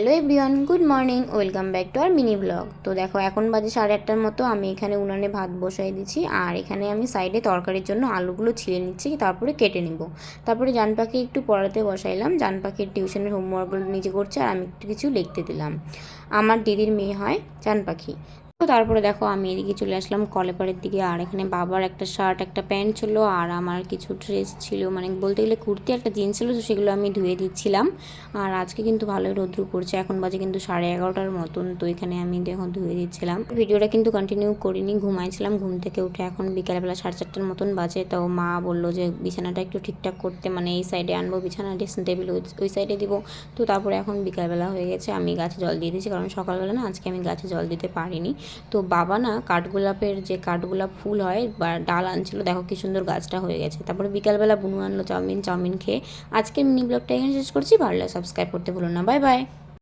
Hello everyone, good morning, welcome back to our mini blog. তো দেখো এখন বাজে 8:30টার মতো। আমি এখানে উনানে ভাত বসাই দিচ্ছি, আর এখানে আমি সাইডে তরকারির জন্য আলুগুলো ছিলে নিচ্ছি, তারপরে কেটে নিব। তারপরে জান পাখি একটু পড়াতে বসাইলাম। জান পাখির টিউশনের হোমওয়ার্কগুলো নিজে করছে, আর আমি একটু কিছু লিখতে দিলাম। আমার দিদির মেয়ে হয় জান পাখি। তো তারপরে দেখো আমি এদিকে চলে আসলাম কলেপাড়ের দিকে, আর এখানে বাবার একটা শার্ট একটা প্যান্ট ছিল, আর আমার কিছু ড্রেস ছিল, মানে বলতে গেলে কুর্তি একটা জিন্স ছিল, তো সেগুলো আমি ধুয়ে দিচ্ছিলাম। আর আজকে কিন্তু ভালোই রৌদ্র পড়ছে, এখন বাজে কিন্তু 11:30টার মতন। তো এখানে আমি দেখো ধুয়ে দিচ্ছিলাম। ভিডিওটা কিন্তু কন্টিনিউ করিনি, ঘুমাইছিলাম। ঘুম থেকে উঠে এখন বিকালবেলা 4:30টার মতন বাজে। তো মা বললো যে বিছানাটা একটু ঠিকঠাক করতে, মানে এই সাইডে আনবো বিছানা, ড্রেসিং টেবিল ওই সাইডে দিব। তো তারপরে এখন বিকালবেলা হয়ে গেছে, আমি গাছে জল দিয়ে দিয়েছি, কারণ সকালবেলা না আজকে আমি গাছে জল দিতে পারিনি। তো বাবা না কাঠগোলাপের যে কাঠগোলাপ ফুল হয় বা ডাল আনছিল, দেখো কি সুন্দর গাছটা হয়ে গেছে। তারপরে বিকালবেলা বুনু আনলো চাউমিন খেয়ে। আজকের মিনি ব্লগটা এখানে শেষ করছি। ভালো লাগে সাবস্ক্রাইব করতে ভুলো না। Bye bye.